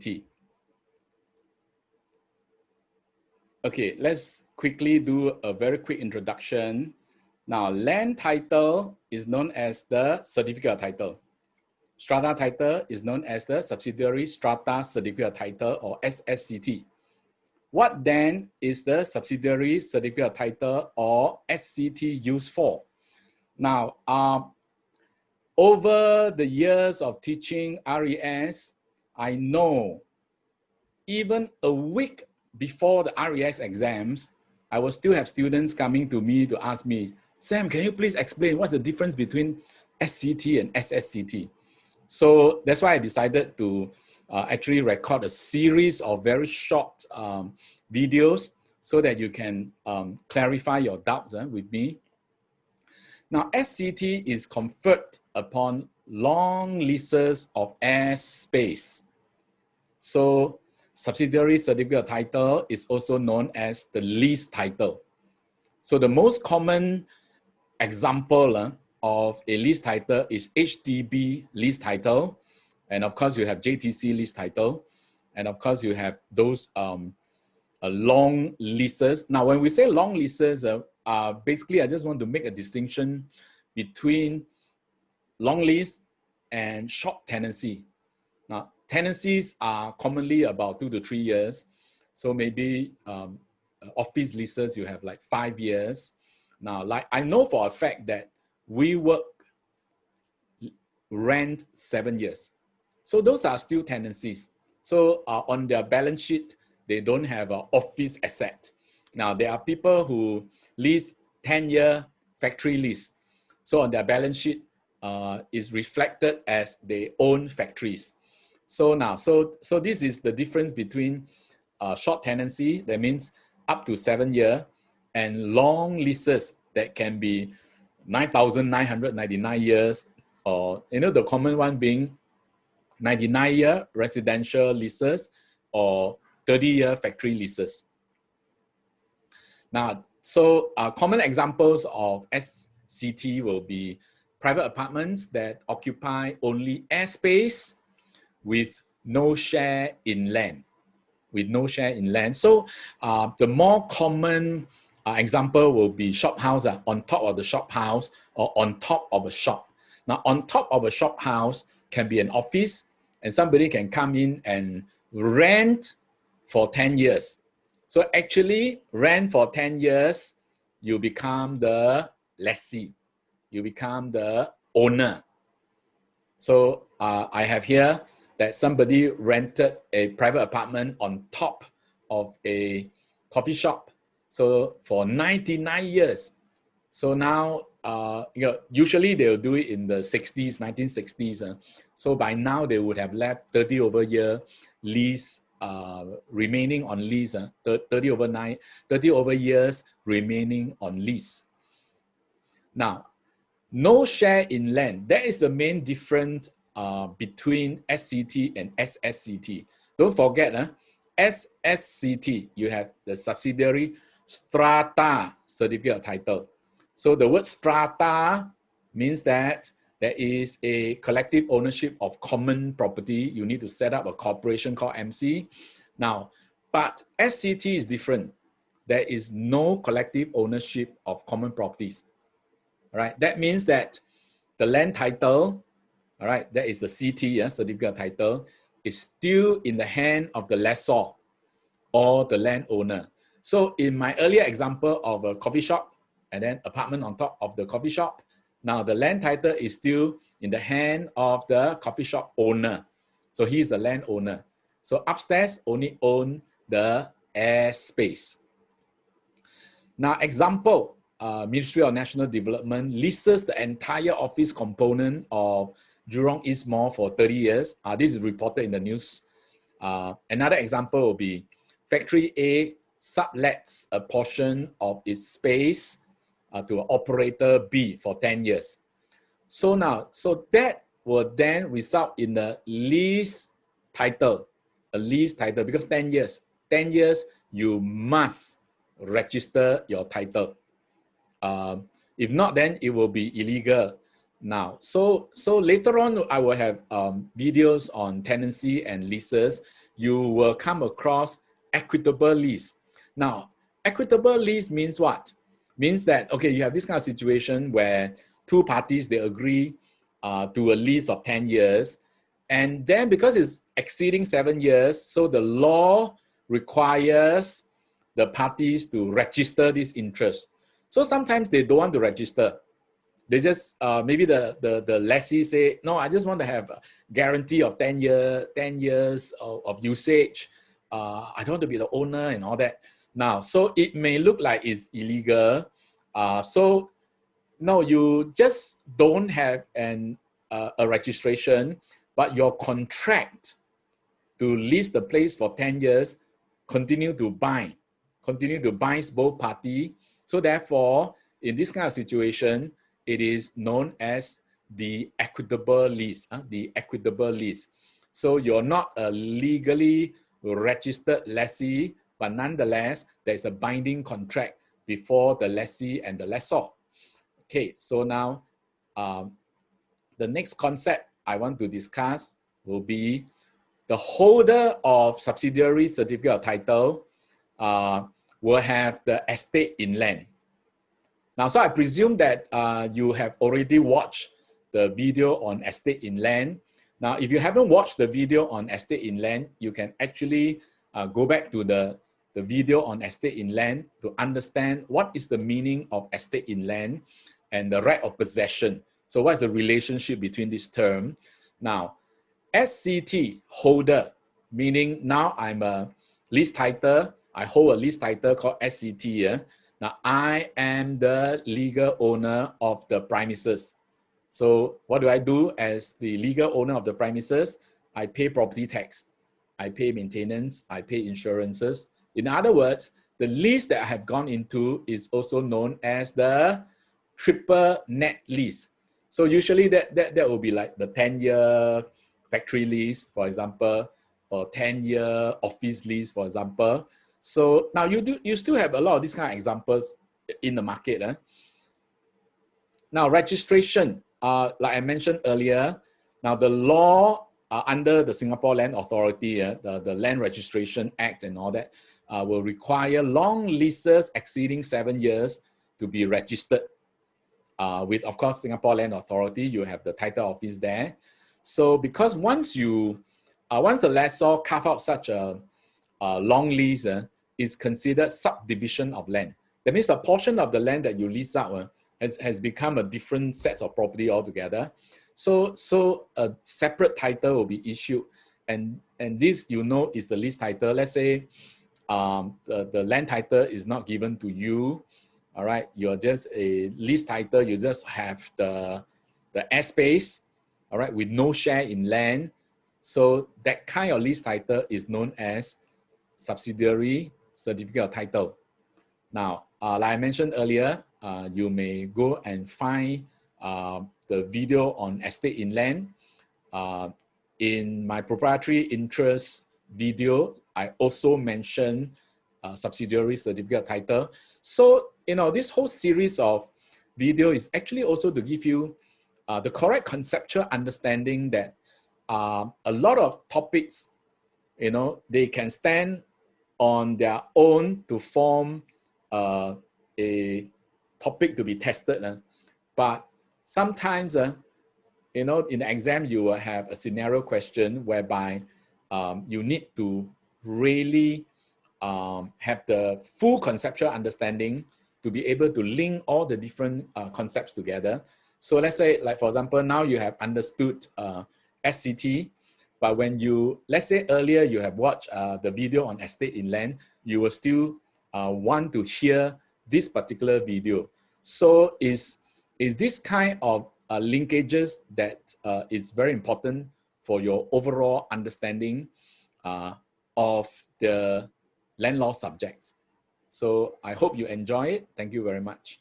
SCT. Okay, let's quickly do a very quick introduction. Now, land title is known as the certificate of title. Strata title is known as the subsidiary strata certificate of title, or SSCT. What then is the subsidiary certificate of title, or SCT, used for? Now, over the years of teaching RES, I know even a week before the RES exams, I will still have students coming to me to ask me, Sam, can you please explain what's the difference between SCT and SSCT? So that's why I decided to actually record a series of very short videos so that you can clarify your doubts with me. Now, SCT is conferred upon long leases of airspace. So subsidiary certificate of title is also known as the lease title. So the most common example of a lease title is HDB lease title. And of course, you have JTC lease title. And of course, you have those long leases. Now, when we say long leases, basically, I just want to make a distinction between long lease and short tenancy. Now, tenancies are commonly about 2 to 3 years. So maybe office leases, you have like 5 years. Now, like I know for a fact that WeWork rent 7 years. So those are still tenancies. So on their balance sheet, they don't have an office asset. Now, there are people who lease 10-year factory lease. So on their balance sheet is reflected as they own factories. So now, so this is the difference between short tenancy, that means up to 7 years, and long leases that can be 9,999 years, or the common one being 99-year residential leases or 30-year factory leases. Now, so common examples of SCT will be private apartments that occupy only airspace with no share in land. So the more common example will be shop house, on top of the shop house or on top of a shop. Now, on top of a shop house can be an office, and somebody can come in and rent for 10 years. So actually, rent for 10 years, you become the lessee. You become the owner. So I have here that somebody rented a private apartment on top of a coffee shop. So for 99 years. So now, usually they'll do it in the 60s, 1960s. So by now they would have left 30 over year lease remaining on lease, 30 over years remaining on lease. Now, no share in land. That is the main difference between SCT and SSCT. Don't forget, SSCT, you have the subsidiary strata certificate of title. So the word strata means that there is a collective ownership of common property. You need to set up a corporation called MC. Now, but SCT is different. There is no collective ownership of common properties. All right, that means that the land title, all right, that is the CT, certificate of title, is still in the hand of the lessor or the landowner. So in my earlier example of a coffee shop and then apartment on top of the coffee shop, now the land title is still in the hand of the coffee shop owner. So he's the landowner. So upstairs only own the airspace. Now example, Ministry of National Development leases the entire office component of Jurong East Mall for 30 years. This is reported in the news. Another example will be Factory A sublets a portion of its space to operator B for 10 years. So now, so that will then result in a lease title, because 10 years, you must register your title. If not, then it will be illegal. Now, so later on, I will have videos on tenancy and leases, you will come across equitable lease. Now, equitable lease means what? Means that, okay, you have this kind of situation where two parties, they agree to a lease of 10 years. And then because it's exceeding 7 years, so the law requires the parties to register this interest. So sometimes they don't want to register. They just, maybe the lessee say, no, I just want to have a guarantee of 10 years of usage. I don't want to be the owner and all that. Now, so it may look like it's illegal. So no, you just don't have a registration, but your contract to lease the place for 10 years continue to bind both parties. So therefore, in this kind of situation, it is known as the equitable lease. The equitable lease. So you're not a legally registered lessee, but nonetheless, there's a binding contract before the lessee and the lessor. Okay, so now the next concept I want to discuss will be the holder of subsidiary certificate of title will have the estate in land. Now, so I presume that you have already watched the video on estate in land. Now, if you haven't watched the video on estate in land, you can actually go back to the video on estate in land to understand what is the meaning of estate in land and the right of possession. So what's the relationship between this term? Now, SCT holder, meaning now I'm a lease title. I hold a lease title called SCT. Yeah? Now I am the legal owner of the premises. So what do I do as the legal owner of the premises? I pay property tax. I pay maintenance. I pay insurances. In other words, the lease that I have gone into is also known as the triple net lease. So usually that will be like the 10-year factory lease, for example, or 10-year office lease, for example. So now you still have a lot of these kind of examples in the market. Now registration, like I mentioned earlier, now the law under the Singapore Land Authority, the Land Registration Act and all that, will require long leases exceeding 7 years to be registered. With, of course, Singapore Land Authority, you have the title office there. So because once the lessor carve out such a long lease, is considered subdivision of land. That means a portion of the land that you lease out has become a different set of property altogether. So a separate title will be issued, and this is the lease title. Let's say the land title is not given to you. All right, you're just a lease title. You just have the airspace, all right, with no share in land. So that kind of lease title is known as subsidiary certificate of title. Now, like I mentioned earlier, you may go and find the video on estate in land. In my proprietary interest video, I also mentioned subsidiary certificate of title. So, this whole series of video is actually also to give you the correct conceptual understanding that a lot of topics, they can stand on their own to form a topic to be tested. But sometimes, in the exam, you will have a scenario question whereby you need to really have the full conceptual understanding to be able to link all the different concepts together. So let's say, like for example, now you have understood SCT, but when let's say earlier you have watched the video on estate in land, you will still want to hear this particular video. So is this kind of linkages that is very important for your overall understanding of the land law subjects. So I hope you enjoy it. Thank you very much.